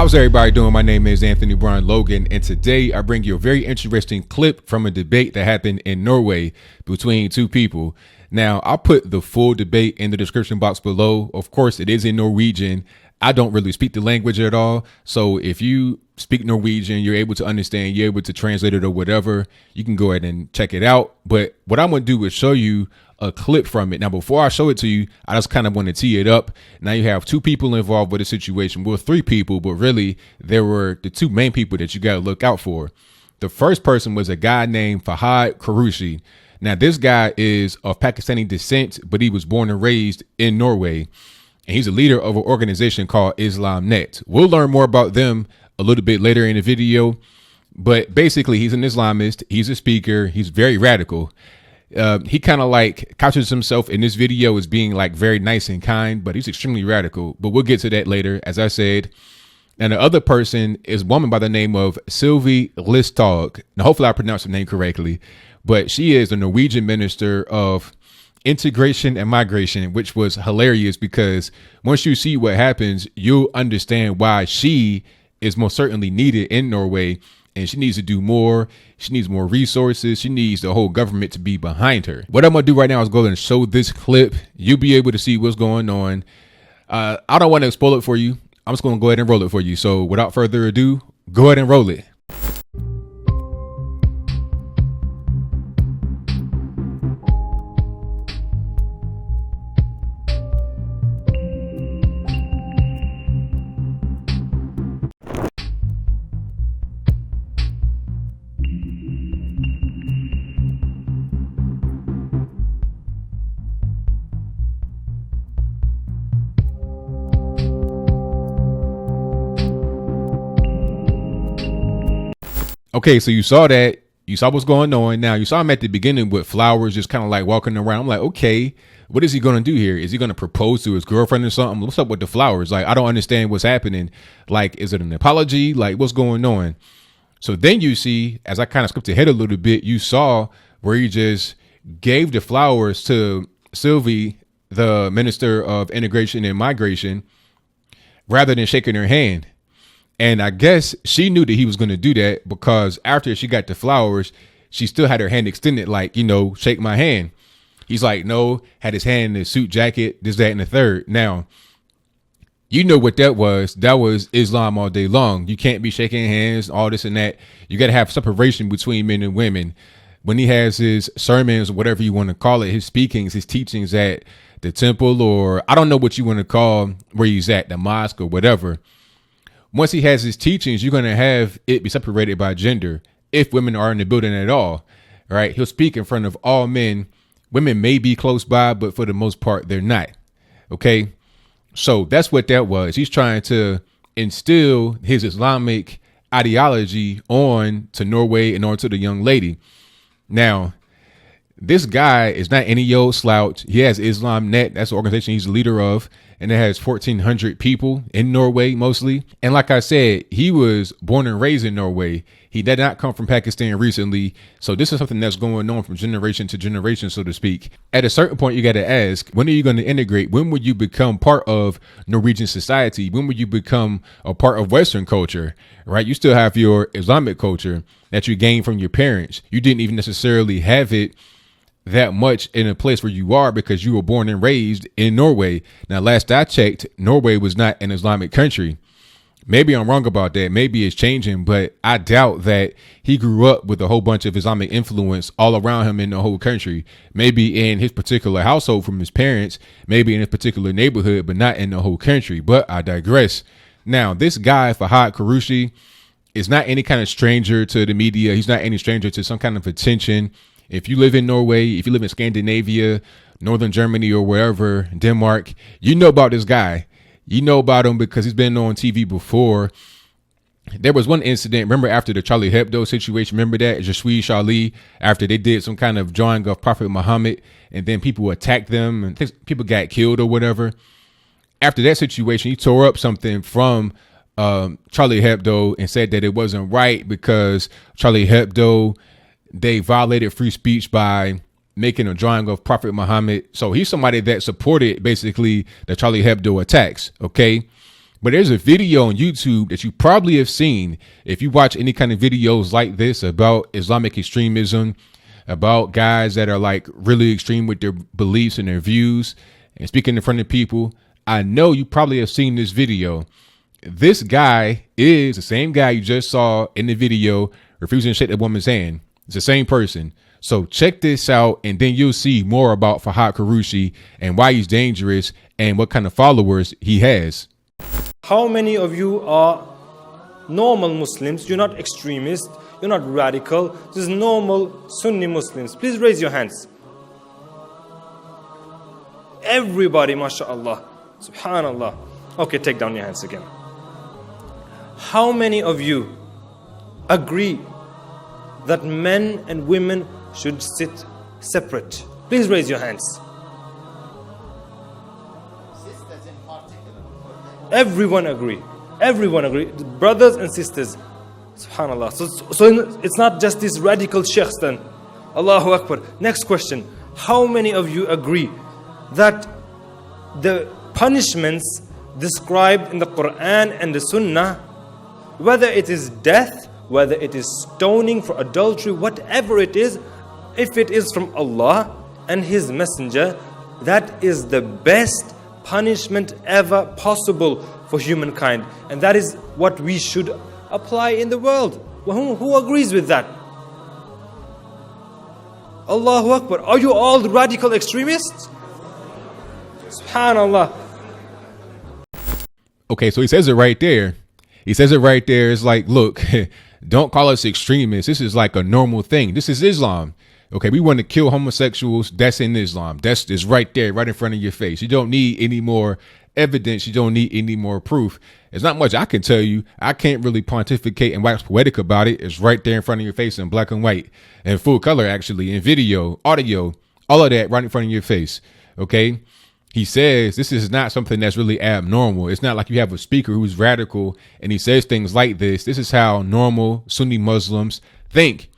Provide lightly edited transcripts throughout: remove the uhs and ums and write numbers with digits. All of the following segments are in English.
How's everybody doing? My name is Anthony Brian Logan, and today I bring you a very interesting clip from a debate that happened in Norway between two people. Now, I'll put the full debate in the description box below. Of course, it is in Norwegian. I don't really speak the language at all. So if you speak Norwegian, you're able to understand, you're able to translate it or whatever, you can go ahead and check it out. But what I'm going to do is show you a clip from it. Now, before I show it to you, I just kind of want to tee it up. Now you have two people involved with the situation. Well, three people, but really there were the two main people that you got to look out for. The first person was a guy named Fahad Qureshi. Now, this guy is of Pakistani descent, but he was born and raised in Norway. And he's a leader of an organization called Islamnet. We'll learn more about them a little bit later in the video. But basically, he's an Islamist. He's a speaker. He's very radical. He kind of like couches himself in this video as being like very nice and kind, but he's extremely radical. But we'll get to that later, as I said. And the other person is a woman by the name of Sylvi Listhaug. Now, hopefully I pronounced her name correctly, but she is the Norwegian Minister of Integration and Migration, which was hilarious because once you see what happens, you'll understand why she is most certainly needed in Norway. And she needs to do more. She needs more resources. She needs the whole government to be behind her. What I'm going to do right now is go and show this clip. You'll be able to see what's going on. I don't want to spoil it for you. I'm just going to go ahead and roll it for you. So without further ado, go ahead and roll it. Okay, so you saw that. You saw what's going on. Now, you saw him at the beginning with flowers, just kind of like walking around. I'm like, okay, what is he going to do here? Is he going to propose to his girlfriend or something? What's up with the flowers? Like, I don't understand what's happening. Like, is it an apology? Like, what's going on? So then you see, as I kind of skipped ahead a little bit, you saw where he just gave the flowers to Sylvi, the Minister of Integration and Migration, rather than shaking her hand. And I guess she knew that he was going to do that because after she got the flowers, she still had her hand extended, like, you know, shake my hand. He's like, no, had his hand in his suit jacket, this, that, and the third. Now, you know what that was. That was Islam all day long. You can't be shaking hands, all this and that. You got to have separation between men and women. When he has his sermons, whatever you want to call it, his speakings, his teachings at the temple, or I don't know what you want to call where he's at, the mosque or whatever. Once he has his teachings, you're going to have it be separated by gender if women are in the building at all. Right? He'll speak in front of all men. Women may be close by, but for the most part, they're not. OK, so that's what that was. He's trying to instill his Islamic ideology on to Norway and on to the young lady. Now, this guy is not any old slouch. He has Islamnet. That's the organization he's the leader of. And it has 1,400 people in Norway, mostly. And like I said, he was born and raised in Norway. He did not come from Pakistan recently. So this is something that's going on from generation to generation, so to speak. At a certain point, you got to ask, when are you going to integrate? When would you become part of Norwegian society? When would you become a part of Western culture? Right? You still have your Islamic culture that you gained from your parents. You didn't even necessarily have it that much in a place where you are because you were born and raised in Norway. Now, last I checked, Norway was not an Islamic country. Maybe I'm wrong about that. Maybe it's changing, but I doubt that he grew up with a whole bunch of Islamic influence all around him in the whole country. Maybe in his particular household from his parents, maybe in his particular neighborhood, but not in the whole country. But I digress. Now, this guy, Fahad Qureshi, is not any kind of stranger to the media. He's not any stranger to some kind of attention. If you live in Norway, if you live in Scandinavia, Northern Germany or wherever, Denmark, you know about this guy. You know about him because he's been on TV before. There was one incident, remember after the Charlie Hebdo situation, remember that? Je suis Charlie, after they did some kind of drawing of Prophet Muhammad and then people attacked them and people got killed or whatever. After that situation, he tore up something from Charlie Hebdo and said that it wasn't right because Charlie Hebdo, they violated free speech by making a drawing of Prophet Muhammad. So he's somebody that supported basically the Charlie Hebdo attacks. OK, But there's a video on YouTube that you probably have seen if you watch any kind of videos like this about Islamic extremism, about guys that are like really extreme with their beliefs and their views and speaking in front of people. I know you probably have seen this video. This guy is the same guy you just saw in the video refusing to shake the woman's hand. It's the same person. So check this out, and then you'll see more about Fahad Qureshi and why he's dangerous and what kind of followers he has. How many of you are normal Muslims? You're not extremists, you're not radical, this is normal Sunni Muslims. Please raise your hands. Everybody, mashallah, subhanallah. Okay, take down your hands again. How many of you agree that men and women should sit separate? Please raise your hands. Everyone agree. Everyone agree. Brothers and sisters. Subhanallah. So it's not just these radical sheikhs then. Allahu Akbar. Next question. How many of you agree that the punishments described in the Quran and the Sunnah, whether it is death, whether it is stoning for adultery, whatever it is, if it is from Allah and His Messenger, that is the best punishment ever possible for humankind, and that is what we should apply in the world. Who agrees with that? Allahu Akbar. Are you all radical extremists? Subhanallah. Okay, so he says it right there. He says it right there. It's like, look, don't call us extremists. This is like a normal thing. This is Islam. Okay, we want to kill homosexuals. That's in Islam. That's just right there, right in front of your face. You don't need any more evidence. You don't need any more proof. There's not much I can tell you. I can't really pontificate and wax poetic about it. It's right there in front of your face in black and white and full color, actually, in video, audio, all of that right in front of your face. Okay. He says this is not something that's really abnormal. It's not like you have a speaker who's radical and he says things like this. This is how normal Sunni Muslims think.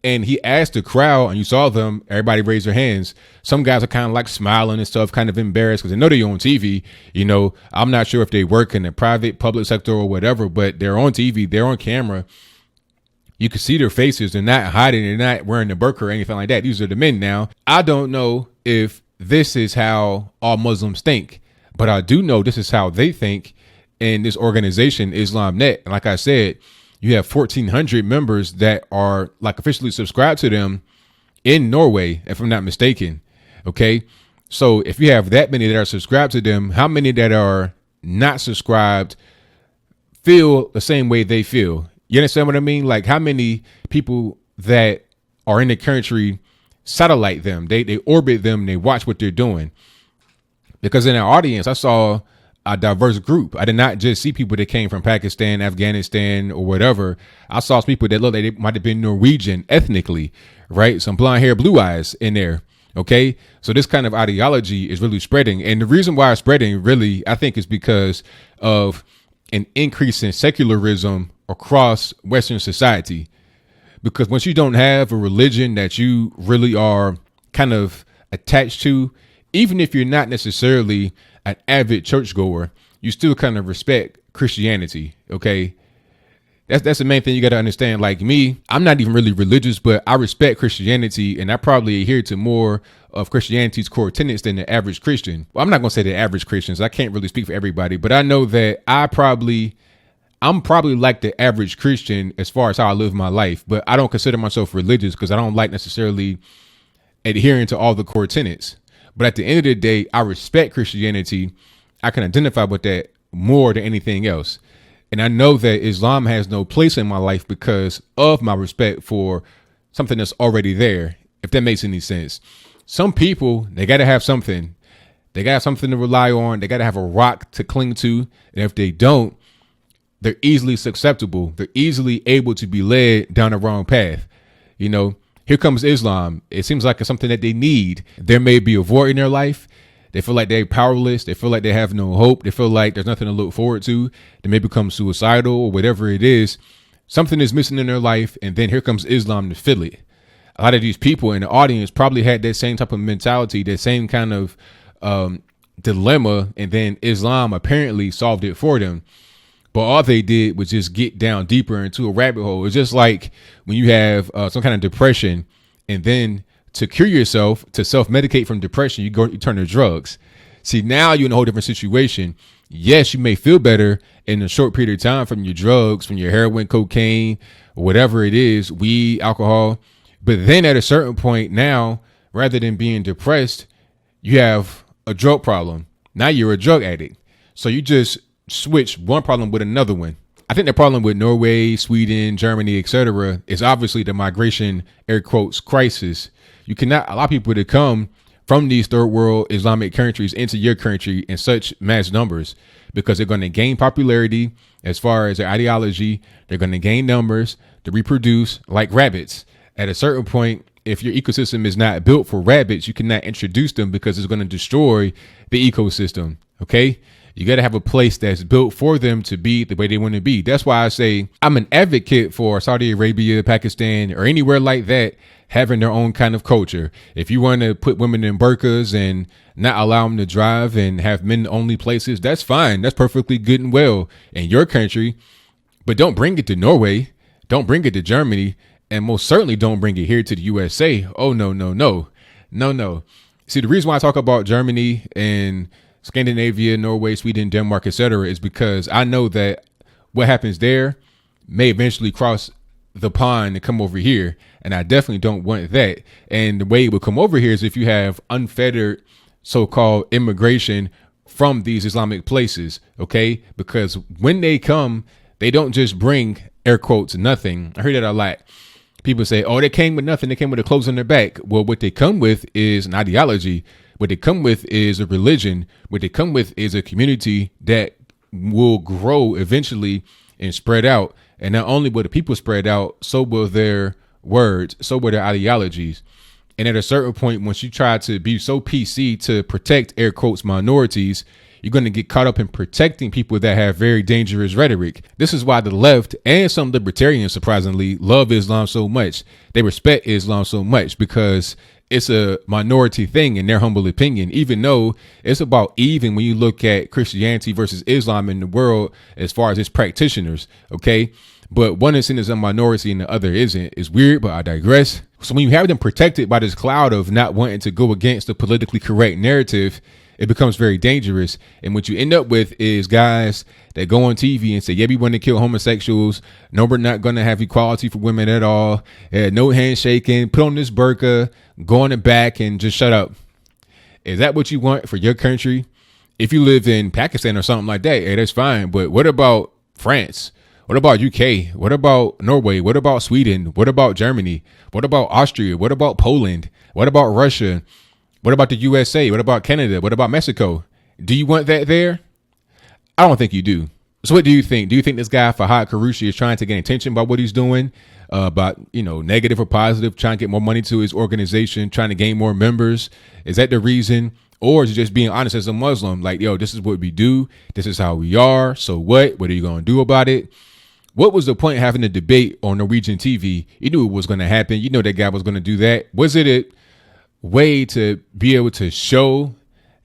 And he asked the crowd, and you saw them, everybody raised their hands. Some guys are kind of like smiling and stuff, kind of embarrassed because they know they're on TV. You know, I'm not sure if they work in the private, public sector or whatever, but they're on TV, they're on camera. You can see their faces. They're not hiding. They're not wearing the burqa or anything like that. These are the men now. I don't know if this is how all Muslims think, but I do know this is how they think in this organization, IslamNet. And like I said, you have 1,400 members that are like officially subscribed to them in Norway, if I'm not mistaken. Okay. So if you have that many that are subscribed to them, how many that are not subscribed feel the same way they feel? You understand what I mean? Like how many people that are in the country satellite them, they orbit them, they watch what they're doing. Because in our audience, I saw a diverse group. I did not just see people that came from Pakistan, Afghanistan, or whatever. I saw people that looked like they might have been Norwegian ethnically, right? Some blonde hair, blue eyes in there. Okay. So this kind of ideology is really spreading. And the reason why it's spreading really, I think, is because of an increase in secularism across Western society. Because once you don't have a religion that you really are kind of attached to, even if you're not necessarily an avid churchgoer, you still kind of respect Christianity. Okay. That's the main thing you got to understand. Like me, I'm not even really religious, but I respect Christianity, and I probably adhere to more of Christianity's core tenets than the average Christian. Well, I'm not going to say the average Christians. I can't really speak for everybody, but I know that I'm probably like the average Christian as far as how I live my life, but I don't consider myself religious because I don't like necessarily adhering to all the core tenets. But at the end of the day, I respect Christianity. I can identify with that more than anything else. And I know that Islam has no place in my life because of my respect for something that's already there, if that makes any sense. Some people, they got to have something. They got to have something to rely on. They got to have a rock to cling to. And if they don't, they're easily susceptible. They're easily able to be led down the wrong path. You know, here comes Islam. It seems like it's something that they need. There may be a void in their life. They feel like they're powerless. They feel like they have no hope. They feel like there's nothing to look forward to. They may become suicidal or whatever it is. Something is missing in their life. And then here comes Islam to fill it. A lot of these people in the audience probably had that same type of mentality, that same kind of dilemma, and then Islam apparently solved it for them. But all they did was just get down deeper into a rabbit hole. It's just like when you have some kind of depression, and then to cure yourself, to self-medicate from depression, you turn to drugs. See, now you're in a whole different situation. Yes, you may feel better in a short period of time from your drugs, from your heroin, cocaine, whatever it is, weed, alcohol. But then at a certain point now, rather than being depressed, you have a drug problem. Now you're a drug addict. So you just switch one problem with another one. I think the problem with Norway, Sweden, Germany, etc. is obviously the migration, air quotes, crisis. You cannot allow people to come from these third world Islamic countries into your country in such mass numbers, because they're going to gain popularity as far as their ideology. They're going to gain numbers to reproduce like rabbits. At a certain point, if your ecosystem is not built for rabbits, you cannot introduce them because it's going to destroy the ecosystem. OK, you got to have a place that's built for them to be the way they want to be. That's why I say I'm an advocate for Saudi Arabia, Pakistan, or anywhere like that having their own kind of culture. If you want to put women in burqas and not allow them to drive and have men only places, that's fine. That's perfectly good and well in your country. But don't bring it to Norway. Don't bring it to Germany. And most certainly don't bring it here to the USA. Oh, no, no, no, no, no. See, the reason why I talk about Germany and Scandinavia, Norway, Sweden, Denmark, etc. is because I know that what happens there may eventually cross the pond and come over here. And I definitely don't want that. And the way it would come over here is if you have unfettered so-called immigration from these Islamic places. OK, because when they come, they don't just bring, air quotes, nothing. I heard that a lot. People say, oh, they came with nothing. They came with the clothes on their back. Well, what they come with is an ideology. What they come with is a religion. What they come with is a community that will grow eventually and spread out. And not only will the people spread out, so will their words, so will their ideologies. And at a certain point, once you try to be so PC to protect, air quotes, minorities, you're going to get caught up in protecting people that have very dangerous rhetoric. This is why the left and some libertarians, surprisingly, love Islam so much. They respect Islam so much because it's a minority thing in their humble opinion, even though it's about even when you look at Christianity versus Islam in the world as far as its practitioners. OK, but one is seen as a minority and the other isn't. It's weird, but I digress. So when you have them protected by this cloud of not wanting to go against the politically correct narrative, it becomes very dangerous. And what you end up with is guys that go on TV and say, yeah, we want to kill homosexuals. No, we're not going to have equality for women at all. No handshaking. Put on this burqa, go on the back and just shut up. Is that what you want for your country? If you live in Pakistan or something like that, hey, that's fine. But what about France? What about UK? What about Norway? What about Sweden? What about Germany? What about Austria? What about Poland? What about Russia? What about the USA? What about Canada? What about Mexico? Do you want that there? I don't think you do. So what do you think? Do you think this guy, Fahad Qureshi, is trying to gain attention by what he's doing? About, negative or positive, trying to get more money to his organization, trying to gain more members? Is that the reason? Or is it just being honest as a Muslim? Like, yo, this is what we do. This is how we are. So what? What are you going to do about it? What was the point of having a debate on Norwegian TV? You knew it was going to happen. You know that guy was going to do that. Was it a way to be able to show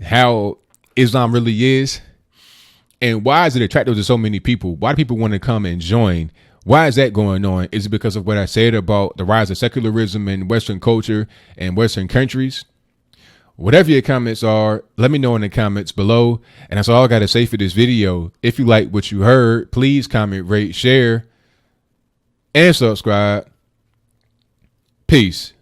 how Islam really is? And why is it attractive to so many people? Why do people want to come and join? Why is that going on? Is it because of what I said about the rise of secularism in Western culture and Western countries? Whatever your comments are, let me know in the comments below. And that's all I got to say for this video. If you like what you heard, please comment, rate, share, and subscribe. Peace.